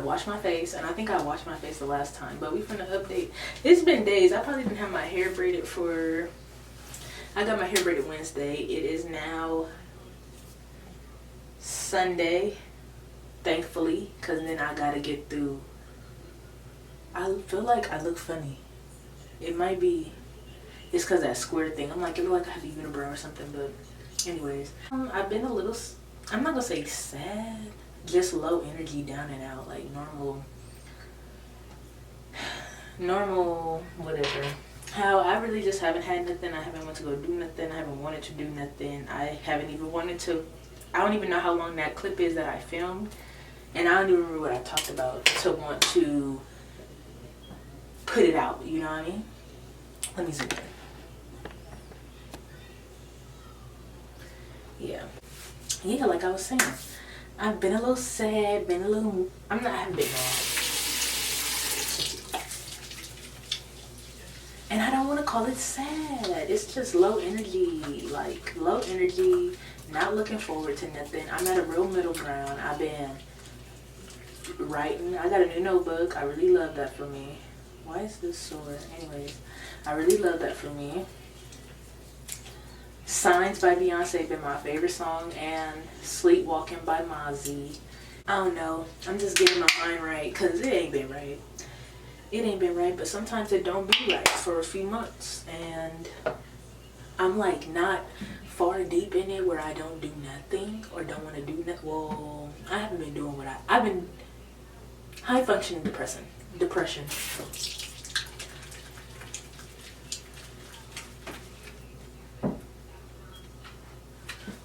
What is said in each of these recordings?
wash my face, and I think I washed my face the last time, but we finna update. It's been days. I probably didn't have my hair braided for, I got my hair braided Wednesday. It is now Sunday, thankfully, because then I gotta get through. I feel like I look funny. It might be, it's because that square thing. I'm like, it look like I have a unibrow or something, but anyways. I've been a little, I'm not gonna say sad, just low energy, down and out, like normal whatever. How I really just haven't had nothing. I haven't wanted to go do nothing. I haven't wanted to do nothing. I haven't even wanted to. I don't even know how long that clip is that I filmed, and I don't even remember what I talked about to want to put it out, you know what I mean? Let me zoom in. Yeah, like I was saying, I've been a little sad, I haven't been mad. And I don't want to call it sad. It's just low energy, not looking forward to nothing. I'm at a real middle ground. I've been writing. I got a new notebook. I really love that for me. Why is this sore? Anyways, I really love that for me. Signs by Beyonce been my favorite song, and Sleepwalking by Mozzie. I don't know. I'm just getting my mind right, because it ain't been right. It ain't been right, but sometimes it don't be right for a few months. And I'm like not far deep in it where I don't do nothing or don't want to do nothing. Well, I haven't been doing what I've been high functioning depression.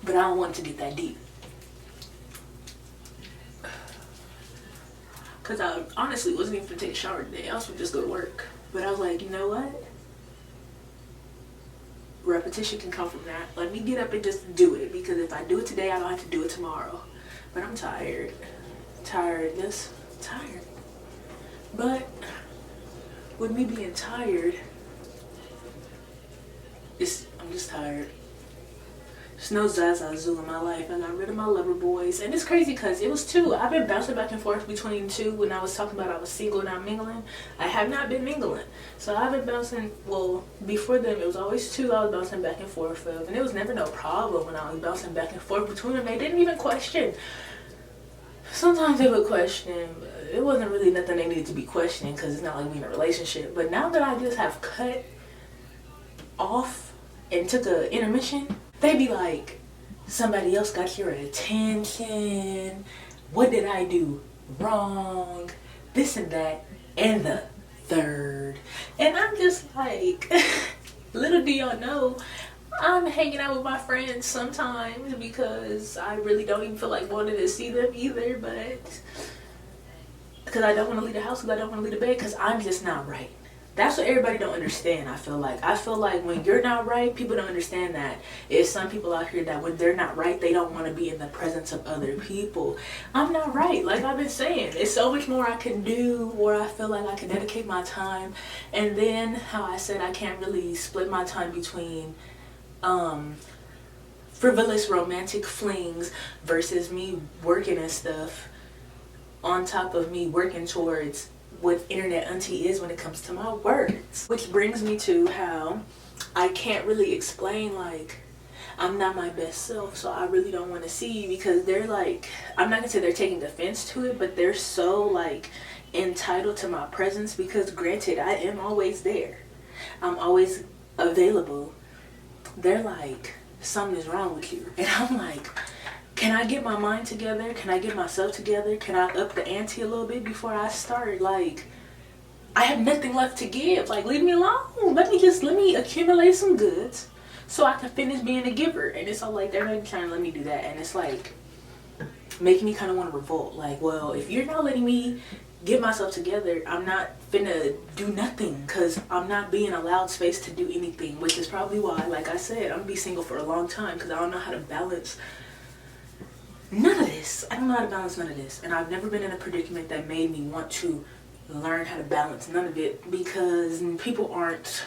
But I don't want to get that deep. Because I honestly wasn't even going to take a shower today. I was going to just go to work. But I was like, you know what? Repetition can come from that. Let me get up and just do it. Because if I do it today, I don't have to do it tomorrow. But I'm tired. Tired. But with me being tired, I'm just tired. There's no Zazazoo in my life. I got rid of my lover boys. And it's crazy because it was two. I've been bouncing back and forth between two. When I was talking about I was single, not mingling, I have not been mingling. So I've been bouncing, well, before then it was always two I was bouncing back and forth of. And it was never no problem when I was bouncing back and forth between them. They didn't even question. Sometimes they would question, but it wasn't really nothing they needed to be questioning because it's not like we in a relationship. But now that I just have cut off and took an intermission, they be like, somebody else got your attention. What did I do wrong? This and that and the third. And I'm just like, little do y'all know, I'm hanging out with my friends sometimes because I really don't even feel like wanting to see them either. But because I don't want to leave the house, because I don't want to leave the bed, because I'm just not right. That's what everybody don't understand. I feel like when you're not right, people don't understand that. It's some people out here that when they're not right, they don't want to be in the presence of other people. I'm not right. Like I've been saying, it's so much more I can do where I feel like I can dedicate my time. And then how I said I can't really split my time between frivolous romantic flings versus me working and stuff, on top of me working towards what internet auntie is when it comes to my words. Which brings me to how I can't really explain, like, I'm not my best self, so I really don't want to see you, because they're like, I'm not gonna say they're taking offense to it, but they're so like entitled to my presence, because granted, I am always there. I'm always available. They're like, something is wrong with you. And I'm like, can I get my mind together? Can I get myself together? Can I up the ante a little bit before I start? Like, I have nothing left to give. Like, leave me alone. Let me accumulate some goods so I can finish being a giver. And it's all like, they're not even trying to let me do that. And it's like, making me kind of want to revolt. Like, well, if you're not letting me get myself together, I'm not finna do nothing, because I'm not being allowed space to do anything, which is probably why, like I said, I'm gonna be single for a long time, because I don't know how to balance none of this. I don't know how to balance none of this. And I've never been in a predicament that made me want to learn how to balance none of it, because people aren't,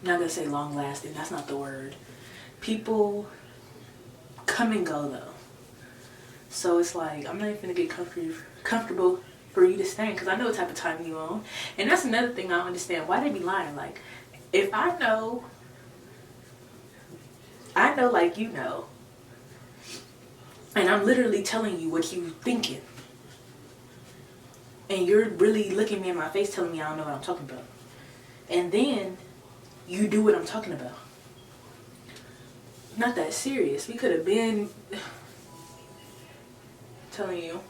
I'm not gonna say long lasting, that's not the word. People come and go though. So it's like, I'm not even gonna get comfortable for you to stand, because I know what type of time you on. And that's another thing I don't understand. Why they be lying? Like, if I know like you know, and I'm literally telling you what you thinking, and you're really looking me in my face telling me I don't know what I'm talking about, and then you do what I'm talking about. Not that serious. We could have been telling you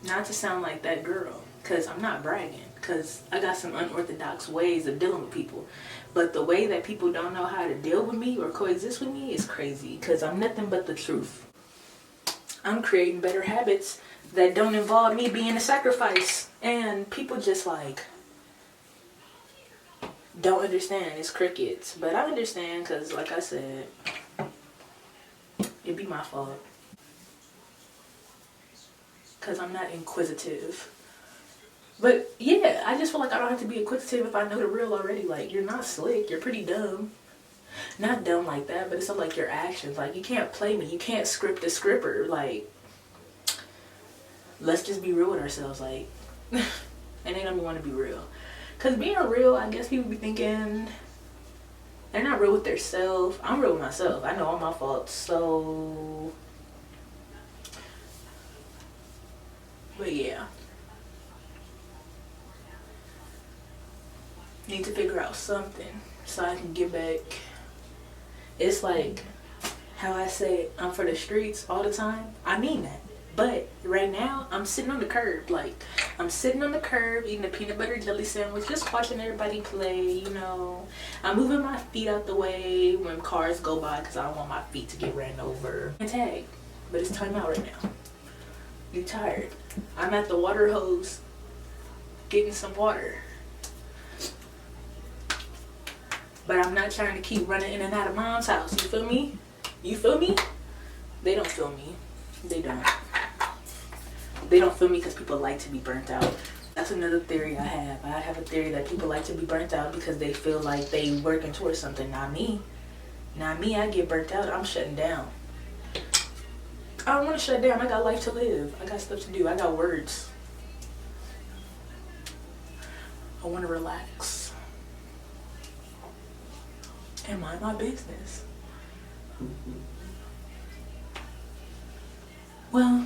not to sound like that girl, because I'm not bragging, because I got some unorthodox ways of dealing with people. But the way that people don't know how to deal with me or coexist with me is crazy, because I'm nothing but the truth. I'm creating better habits that don't involve me being a sacrifice. And people just like don't understand. It's crickets. But I understand, because like I said, it'd be my fault. Because I'm not inquisitive. But yeah, I just feel like I don't have to be inquisitive if I know the real already. Like, you're not slick. You're pretty dumb. Not dumb like that, but it's not like your actions. Like, you can't play me. You can't script the scripper. Like, let's just be real with ourselves. Like, and they don't want to be real. Because being real, I guess people be thinking they're not real with their self. I'm real with myself. I know all my faults. So, but yeah. Need to figure out something so I can get back. It's like how I say I'm for the streets all the time. I mean that. But right now, I'm sitting on the curb. Like, I'm sitting on the curb eating a peanut butter jelly sandwich, just watching everybody play, you know. I'm moving my feet out the way when cars go by because I don't want my feet to get ran over. And tag. But it's time out right now. You tired. I'm at the water hose getting some water. But I'm not trying to keep running in and out of mom's house. You feel me? You feel me? They don't feel me. They don't. They don't feel me because people like to be burnt out. That's another theory I have. I have a theory that people like to be burnt out because they feel like they working towards something. Not me. Not me. I get burnt out. I'm shutting down. I don't want to shut down. I got life to live. I got stuff to do. I got words. I want to relax and mind my business. Well,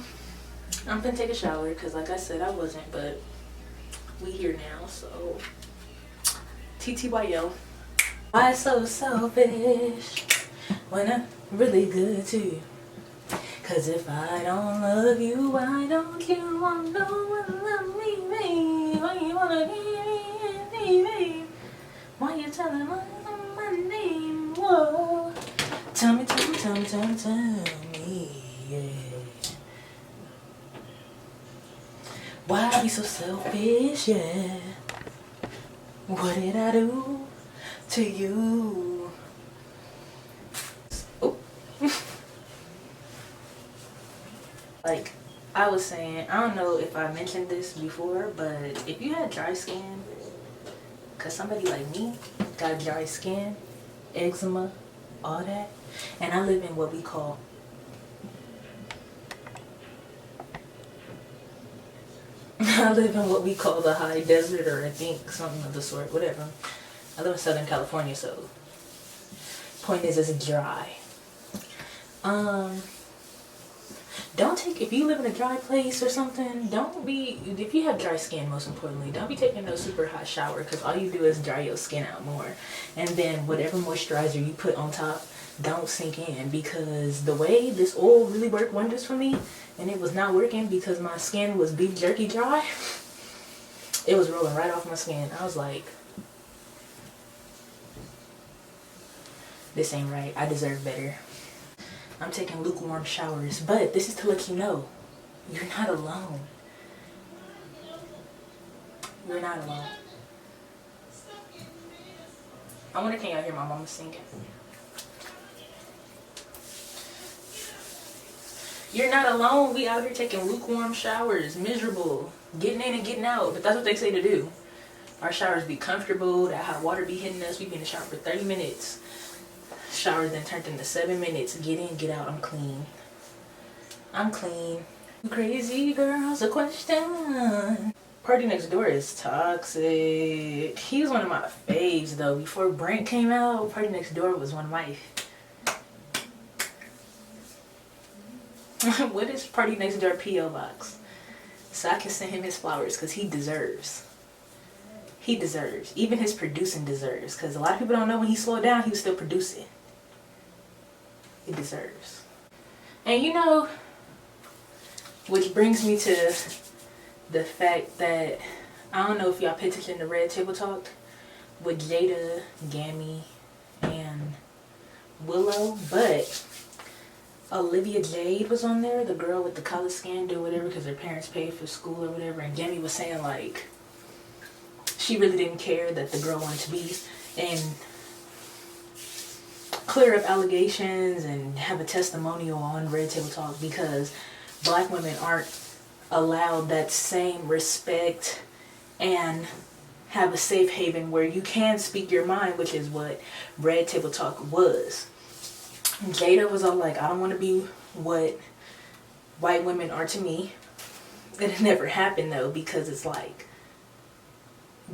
I'm gonna take a shower because like I said, I wasn't, but we here now, so TTYO. Why so selfish when I'm really good to you? Cause if I don't love you, why don't you want no one love me, babe? Why you wanna give me, babe? Why you telling my name? Whoa. Tell me, yeah. Why be so selfish, yeah? What did I do to you? Oh. Like I was saying, I don't know if I mentioned this before, but if you had dry skin, cause somebody like me got dry skin, eczema, all that, and I live in what we call the high desert, or I think something of the sort, whatever. I live in Southern California, so point is it's dry. Don't take, if you live in a dry place or something, if you have dry skin, most importantly, don't be taking no super hot shower, because all you do is dry your skin out more. And then whatever moisturizer you put on top, don't sink in, because the way this oil really worked wonders for me, and it was not working because my skin was beef jerky dry. It was rolling right off my skin. I was like, this ain't right. I deserve better. I'm taking lukewarm showers, but this is to let you know, you're not alone. You're not alone. I wonder, can y'all hear my mama singing? You're not alone. We out here taking lukewarm showers, miserable, getting in and getting out, but that's what they say to do. Our showers be comfortable, that hot water be hitting us, we be in the shower for 30 minutes. Shower then turned into 7 minutes. Get in, get out, I'm clean. I'm clean. Crazy girls, a question. Party Next Door is toxic. He was one of my faves though. Before Brent came out, Party Next Door was one of my... What is Party Next Door P.O. Box? So I can send him his flowers because he deserves. He deserves. Even his producing deserves. Because a lot of people don't know when he slowed down, he was still producing. He deserves. And you know, which brings me to the fact that, I don't know if y'all pay attention to Red Table Talk with Jada, Gammy, and Willow, but Olivia Jade was on there, the girl with the college scandal or whatever, because her parents paid for school or whatever, and Gammy was saying like she really didn't care that the girl wanted to be and clear up allegations and have a testimonial on Red Table Talk because black women aren't allowed that same respect and have a safe haven where you can speak your mind, which is what Red Table Talk was. Jada was all like, I don't want to be what white women are to me. It never happened though, because it's like,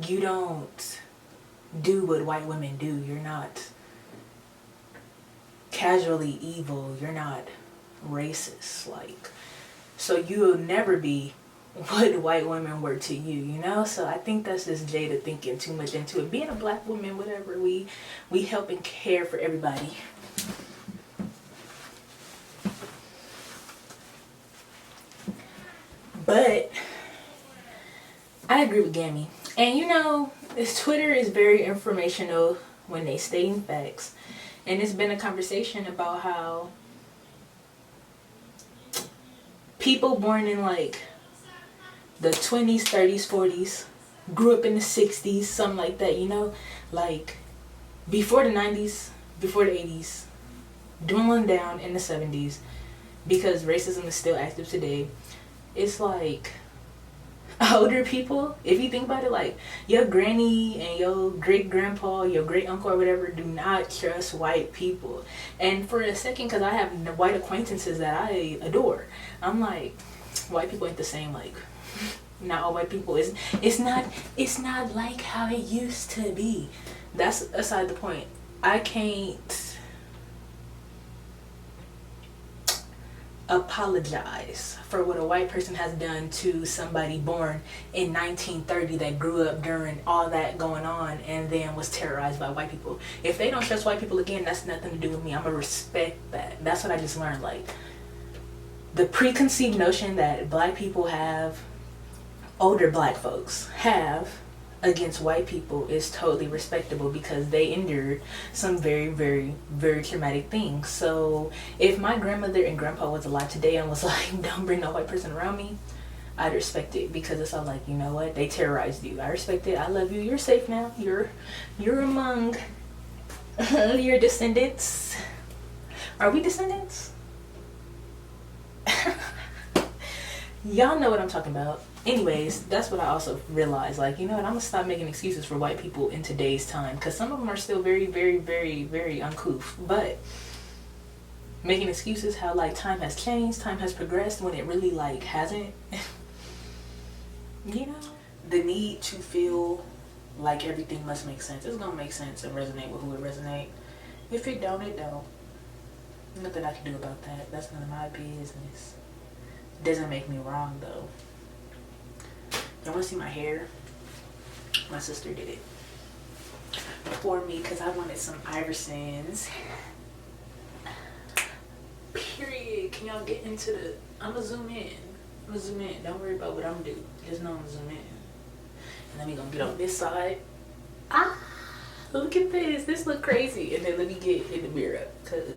you don't do what white women do. You're not casually evil. You're not racist. Like, so you'll never be what white women were to you, you know? So I think that's just Jada thinking too much into it. Being a black woman, whatever, we help and care for everybody. But I agree with Gammy. And you know, Twitter is very informational when they stating facts. And it's been a conversation about how people born in like the 20s, 30s, 40s, grew up in the 60s, something like that, you know? Like before the 90s, before the 80s, dwindling down in the 70s because racism is still active today. It's like older people, if you think about it, like your granny and your great grandpa, your great uncle or whatever do not trust white people. And for a second, because I have white acquaintances that I adore, I'm like, white people ain't the same. Like, not all white people. It's not like how it used to be. That's aside the point. I can't apologize for what a white person has done to somebody born in 1930 that grew up during all that going on and then was terrorized by white people. If they don't trust white people again, that's nothing to do with me. I'm gonna respect that. That's what I just learned. Like, the preconceived notion that black people have, older black folks have, against white people is totally respectable because they endured some very, very, very traumatic things. So if my grandmother and grandpa was alive today and was like, don't bring no white person around me, I'd respect it because it's all like, you know what, they terrorized you. I respect it. I love you. You're safe now. You're among your descendants. Are we descendants? Y'all know what I'm talking about. Anyways, that's what I also realized. Like, you know what, I'm gonna stop making excuses for white people in today's time because some of them are still very, very, very, very uncouth. But making excuses how like time has changed, time has progressed when it really like hasn't. You know, the need to feel like everything must make sense. It's gonna make sense and resonate with who it resonate. If it don't, it don't. Nothing I can do about that. That's none of my business. Doesn't make me wrong though. Y'all wanna see my hair? My sister did it for me because I wanted some Iversons. Period. Can y'all get into the... I'ma zoom in. Don't worry about what I'm gonna do. Just know I'm gonna zoom in. And then we gonna get on this side. Ah! Look at this. This look crazy. And then let me get in the mirror. Cause